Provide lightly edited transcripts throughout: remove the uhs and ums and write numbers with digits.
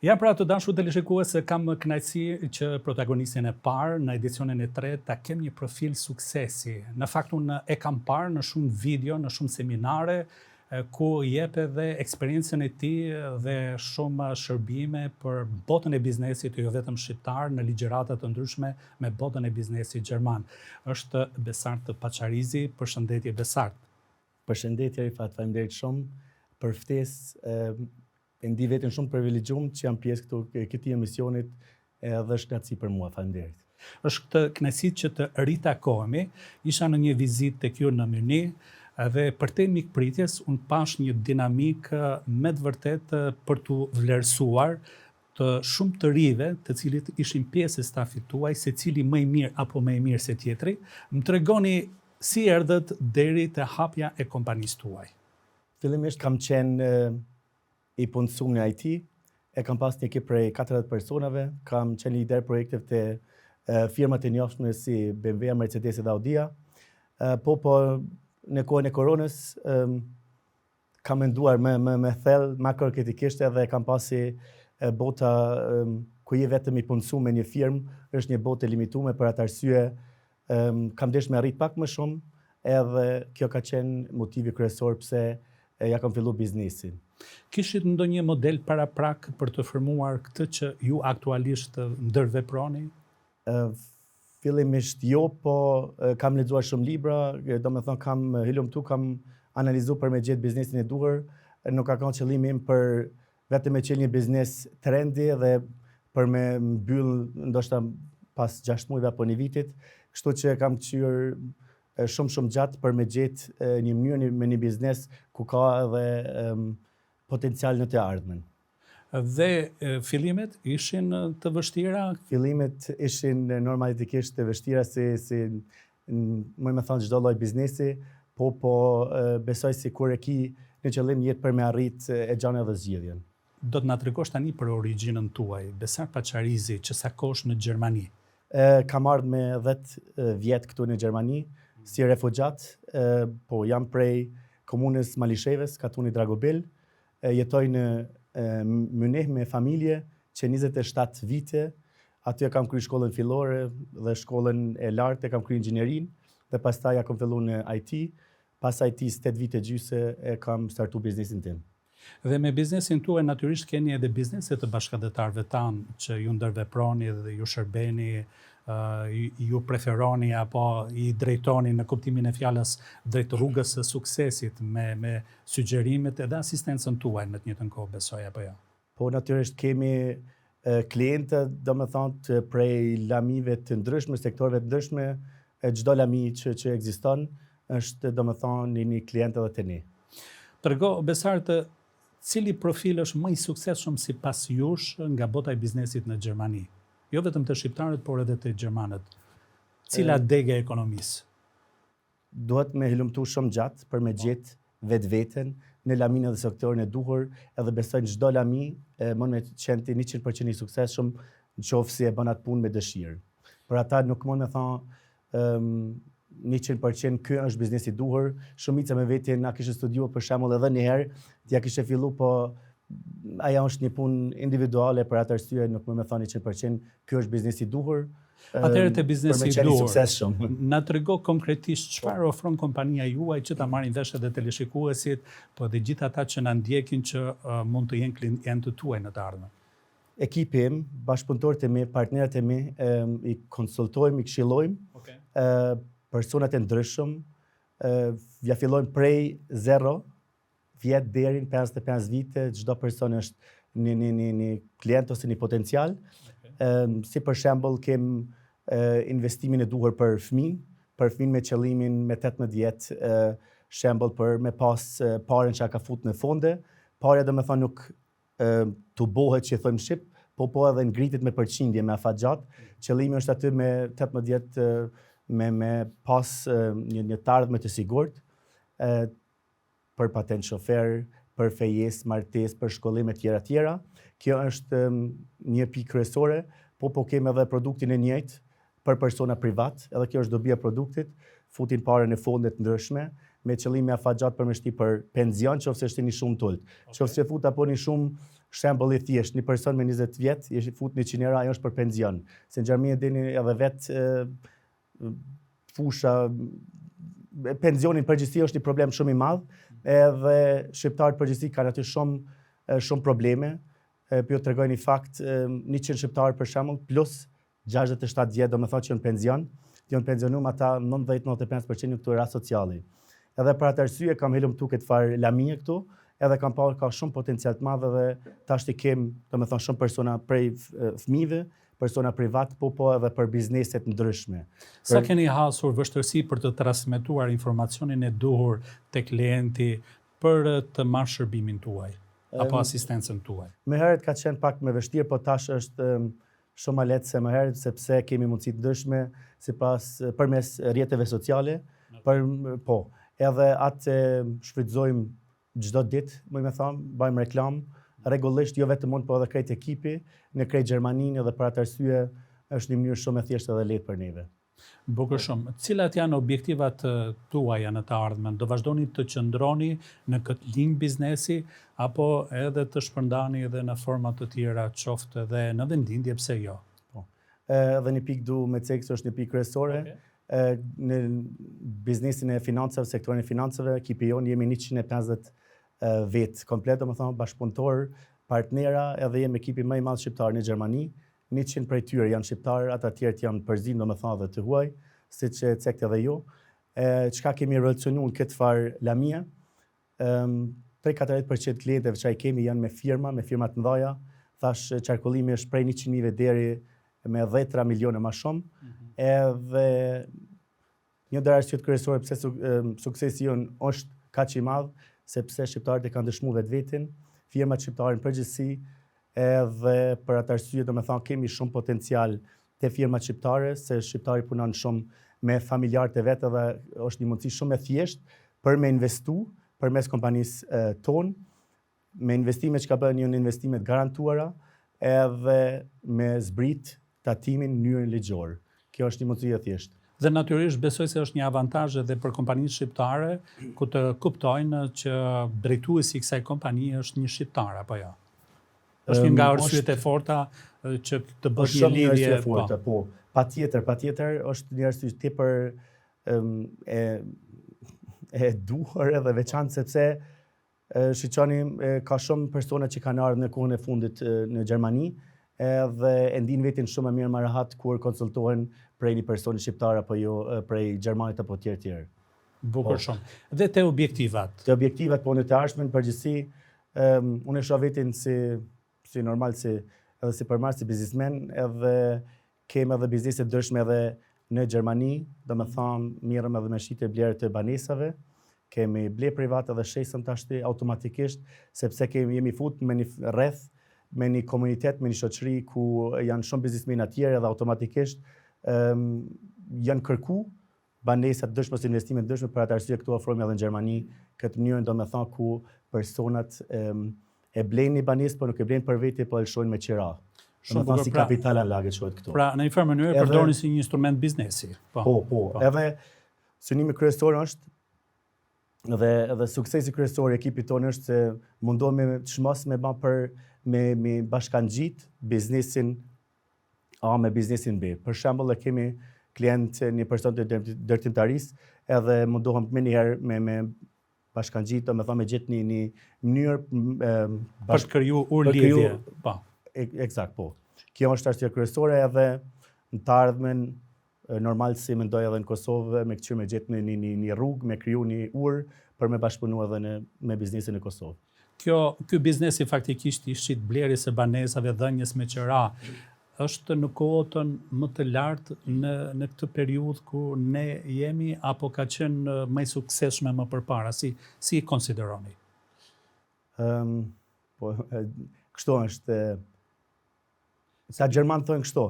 Ja, pra të dashur teleshikues, kam kënaqësi që protagonistin e parë në edicionin e tretë ta kem një profil suksesi. Në fakt unë e kam parë në shumë video, në shumë seminare, ku jep edhe eksperiencën e tij dhe shumë shërbime për botën e biznesit, jo vetëm shqiptar, në ligjërata të ndryshme me botën e biznesit gjerman. Është Besart Paçarizi. Përshëndetje Besart. Përshëndetje Rifat, faleminderit shumë për ftesë. E ndi veten shumë privilegjuar që jam pjesë këtij emisionit edhe është kënaqësi për mua. Faleminderit. Është kënaqësi që të ritakohemi. Isha në një vizitë tek ju në Myni dhe për te mikpritjes unë pash një dinamik me të vërtet për të vlerësuar të shumë të rive, të cilit ishin pjesë e stafit tuaj, secili më i mirë apo më i mirë se tjetri. Më tregoni si erdhët deri te hapja e kompanisë tuaj. Fillimisht kam qenë i punësuar në IT, e kam pas një ekip prej 40 personave, kam qenë lider projekte të firmat e njohshme si BMW, Mercedes dhe Audia. Po në kohën e koronës kam menduar me thellë makroekonomikisht edhe kam pasi bota ku je vetëm i punësuar me një firmë është një botë e limituar, për atë arsye kam dëshirë me arrit pak më shumë, edhe kjo ka qenë motivi kryesor pse ja kam filluar biznesin. Kishit ndonjë model paraprak për të formuar këtë që ju aktualisht ndërveproni? Fillimisht jo, po kam lexuar shumë libra, domethënë kam kam analizuar për me gjetë biznesin e duhur, nuk ka qenë qëllimi im për vetëm me qenë një biznes trendi dhe për me mbyll ndoshta pas 6 muajve apo një vitit, kështu që kam qyr shumë gjatë për me gjetë një mënyrë me një biznes ku ka edhe potencial në të ardhmen. Dhe fillimet ishin të vështira? Fillimet ishin normalisht të vështira si më thënë çdo lloj biznesi, po besoj si kur e ki në qëllim jetë për me arrit e gjanë edhe zgjidhjen. Do të na tregosh tani për origjinën tuaj, Besart Paçarizi, që sa kohë në Gjermani? Kam ardhur me 10 vjet këtu në Gjermani si refugjat, po jam prej komunës Malisheves, katuni Dragobel, jetoj në Mynih me familje që 27 vite, aty kam kryer shkollën fillore dhe shkollën e lartë, kam kryer inxhinierin dhe pastaj kam filluar në IT, pas IT 8 vite gjysë e kam startu biznesin tim. Dhe me biznesin tuaj natyrisht keni edhe bizneset të bashkëdhetarëve tanë që ju ndërveproni dhe ju shërbeni, ju preferoni apo i drejtoni në kuptimin e fjalës drejt rrugës së suksesit me sugjerimet edhe asistencën tuaj në të njëjtën kohë, besoj apo jo? Po natyrisht kemi klientë, domethënë prej lamive të ndryshme, sektorëve të ndryshme, çdo lami që ekziston është domethënë një klient edhe te ne. Trego Besart, cili profil është më i suksesshëm sipas jush nga bota e biznesit në Gjermani? Jo vetëm të shqiptarët, por edhe të gjermanët. Cila degë e ekonomisë? Duhet me hulumtu shumë gjatë për me gjetë vetveten në laminë dhe sektorin e duhur, edhe besoj në çdo lami mund me qenë 100% i suksesshëm nëse e bën atë punë me dëshirë. Për ata nuk mund me thonë 100% ky është biznesi i duhur. Shumica me vete na kishte studiuar për shembull edhe një herë, ja kishte fillu, po ajo është një punë individuale, për atë arsye nuk më thoni 100% ky është biznesi i duhur. Atëherë te biznesi i duhur. Na trego konkretisht çfarë ofron kompania juaj që ta marrin vesh edhe teleshikuesit, po dhe gjithë ata që na ndjekin që mund të jenë klientë tuaj në të ardhmen. Ekipi im, bashkëpunëtorët e mi, partnerët e mi, i konsultojmë, i këshillojmë, personat e ndryshëm, ja fillojmë prej 0 vjet deri në 55 vite, çdo person është një klient ose një potencial. Si për shembull kem investimin e duhur për fëmijë me qëllimin me 18 vjet, shembull për me pas parën që ka fut në fonde. Parja domethënë nuk tubohet që thojmë shqip, po edhe ngritet me përqindje, me afat. Qëllimi është aty me 18 vjet me pas një të ardhme të sigurt, për patent shofer, për fejes, martes, për shkollime tjera. Kjo është një pikë kryesore, po kemi edhe produktin e njëjtë për persona privat, edhe kjo është dobia e produktit, futin parën në fondet ndryshme, me qëllimi afatgjat për me shti për penzion, qofse është një shumë tullt. Qofse fut apo një shumë shembull I thjesht, një person me 20 vjet, i fut 100 euro, ajo është për penzion. Se në Gjermani dini edhe vetë fusha pensionin përgjithësi është një problem shumë I madh, edhe shqiptarët përgjithësi kanë aty shumë probleme. Po ju tregoj një fakt, 100 shqiptarë për shembull plus 67 vjet, domethënë që janë penzion, janë pensionuar ata 90-95% këtu rast sociali. Edhe për atë arsye kam helum këtu këtë farë lamie këtu, edhe kam parë ka shumë potencial të madh edhe tash I kem, domethënë shumë persona prej fëmijëve, persona privat, po edhe për bizneset ndryshme. Sa keni hasur vështirësi për të transmetuar informacionin e duhur tek klienti për të marrë shërbimin tuaj apo asistencën tuaj? Më herët ka qenë pak më vështirë, po tash është shumë më lehtë se më herët, sepse kemi mundësi të ndryshme përmes rrjeteve sociale, edhe atë shfrytëzojmë çdo ditë, më thon, bëjmë reklam rregullisht, jo vetëm unë, po edhe krejt ekipi në krejt Gjermaninë, edhe për atë arsye është një mënyrë shumë e thjeshtë edhe lehtë për neve. Bukur shumë. Cilat janë objektivat tuaja në të ardhmen? Do vazhdoni të qëndroni në këtë linjë biznesi apo edhe të shpërndani edhe në forma të tjera, qoftë edhe në vendindje, pse jo? Edhe një pikë du me cekës është një pikë kryesore. Në biznesin e financave, sektorin e financave, ekipi jonë jemi 150 vetë komplet, domethënë bashkëpunëtor, partnera, edhe jemi ekipi më I madh shqiptar në Gjermani. 100 prej tyre janë shqiptarë, ata tjerët janë përzim, domethënë dhe të huaj, siç e cekët edhe ju. Çka kemi revolucionuar këtë farë lamia, prej 40% klientëve që kemi janë me firma të mëdha, thash qarkullimi është prej 100.000 deri me 10 miliona më shumë, edhe një ndër arsyet kryesore pse suksesi jonë është kaq I madh, sepse shqiptarët e kanë dëshmuar vetveten, firmat shqiptare në përgjithësi, edhe për atë arsye domethënë kemi shumë potencial te firmat shqiptare, se shqiptari punon shumë me familjarët e vet, edhe është një mundësi shumë e thjeshtë për me investu përmes kompanisë tonë, me investime që ka bërë një investime të garantuara, edhe me zbrit tatimin në mënyrën ligjore. Kjo është një mundësi e thjeshtë. Dhe natyrisht besoj se është një avantazh edhe për kompanitë shqiptare, ku të kuptojnë që drejtuesi I kësaj kompanie është një shqiptar apo jo. Është një nga arsyet e forta që të bëhet një lidhje forte, po. Patjetër është një arsye tepër e duhur edhe veçantë sepse shiqoni ka shumë persona që kanë ardhur në kohën e fundit në Gjermani, edhe e ndin veten shumë më mirë më rahat kur konsultohen prej një personi shqiptar apo jo prej Gjermanit apo tjerë. Bukur shumë. Dhe te objektivat? Te objektivat po në të ardhmen përgjithësi, unë e shoh veten si normal, edhe si përmarrës, si biznesmen, edhe kemi edhe biznese ndryshme edhe në Gjermani, domethënë mirëm edhe me shitje blerë të banesave, kemi ble privat edhe shesëm tashti automatikisht, sepse jemi fut me një rreth, me një komunitet, me një shoqëri ku janë shumë biznesmenë tjerë edhe automatikisht janë kërku banesat ndryshme ose investime ndryshme, për atë arsye këtu ofrojmë edhe në Gjermani këtë mënyrë domethënë ku personat e blejnë një banesë, po nuk e blejnë për veti, po e lëshojnë me qira. Domethënë si kapital laget quhet këtu. Pra në një farë mënyrë përdorni si një instrument biznesi. Po. Edhe synimi kryesor është edhe suksesi kryesor I ekipit tonë është se mundohemi çmos me me bashkangjit biznesin A me biznesin B. Për shembull, kemi klient një person të dërtimtarisë, edhe mundohem më njëherë me bashkangjit, domethënë me gjetë një mënyrë për kriju lidhje. Po. Eksakt, po. Kjo është arsye kryesore, edhe në të ardhmen normal si mendoj edhe në Kosovë, me këqyrë me gjetë një rrugë, me kriju një urë për me bashkëpunu edhe me biznesin në Kosovë. Ky biznesi faktikisht I shit blerjes së banesave, dhënjes me qira, është në kohën më të lartë në këtë periudhë ku ne jemi, apo ka qenë më I suksesshme më përpara? Si I konsideroni? Kështu është, sa Gjermanë thonë kështu,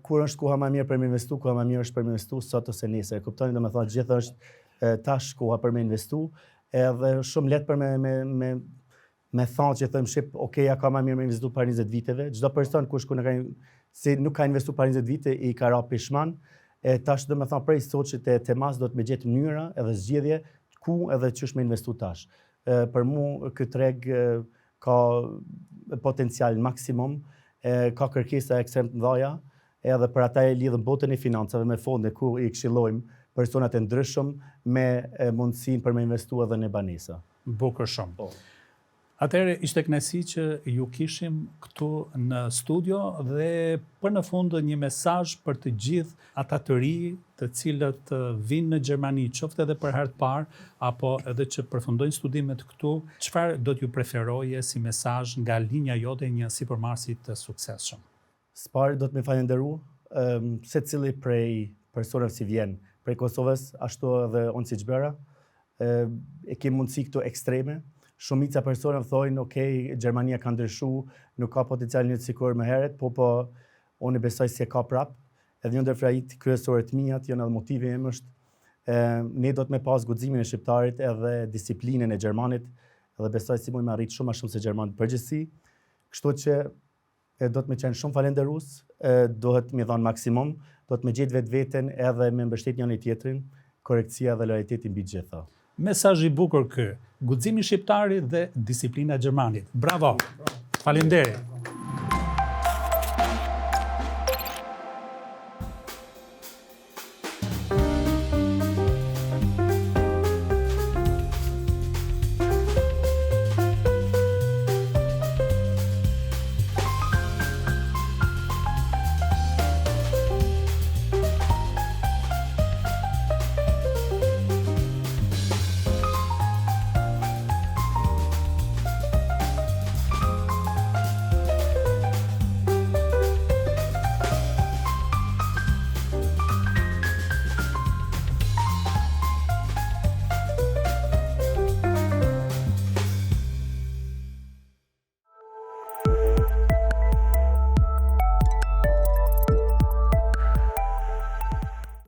kur është koha më mirë për me investu, koha më mirë është për me investu sot ose nesër. Kuptoni, domethënë gjithë është tash koha për me investu, edhe shumë lehtë për me thonë që thëmë shqip, ja ka më mirë me investu para 20 viteve. Çdo person kush nuk ka investu para 20 vite I ka ra pishman, tash domethënë prej soçit e temas do të më gjetë mënyra edhe zgjedhje ku edhe çish me investu tash. Për mua ky treg ka potencial maksimum, ka kërkesa ekstrem të mëdha, edhe për ata e lidhën botën e financave me fonde ku i këshillojmë personat e ndryshëm me mundësinë për me investu edhe në banesa. Bukur shumë. Atëherë ishte kënaqësi që ju kishim këtu në studio dhe për në fund një mesazh për të gjithë ata të ri të cilët vinë në Gjermani, qoftë edhe për herë të parë apo edhe që përfundojnë studimet këtu, çfarë do t'ju preferoje si mesazh nga linja jote një sipërmarrësi të suksesshëm? Së do të më falenderu secili prej personave si vjen prej Kosovës, ashtu edhe unë si Xhbera, e kemi mundësi këtu ekstreme. Shumica personave thojnë, Gjermania ka ndryshu, nuk ka potencial një të sikur më heret, po unë besoj se ka prap. Edhe një ndër frajit kryesore të mia, janë edhe motivi im është, ne do të me pas guximin e shqiptarit edhe disiplinën e Gjermanit, edhe besoj si mund me arrit shumë a shumë se Gjermanit përgjithësi. Kështu që do të me qenë shumë falenderus, dohet me dhanë maksimum, do të me gjetë vetë-veten edhe me mbështet njëri tjetrin, korektësia dhe lojaliteti mbi gjitha. Mesazh i bukur ky, guximi shqiptarit dhe disiplina e Gjermanit. Bravo! Faleminderit.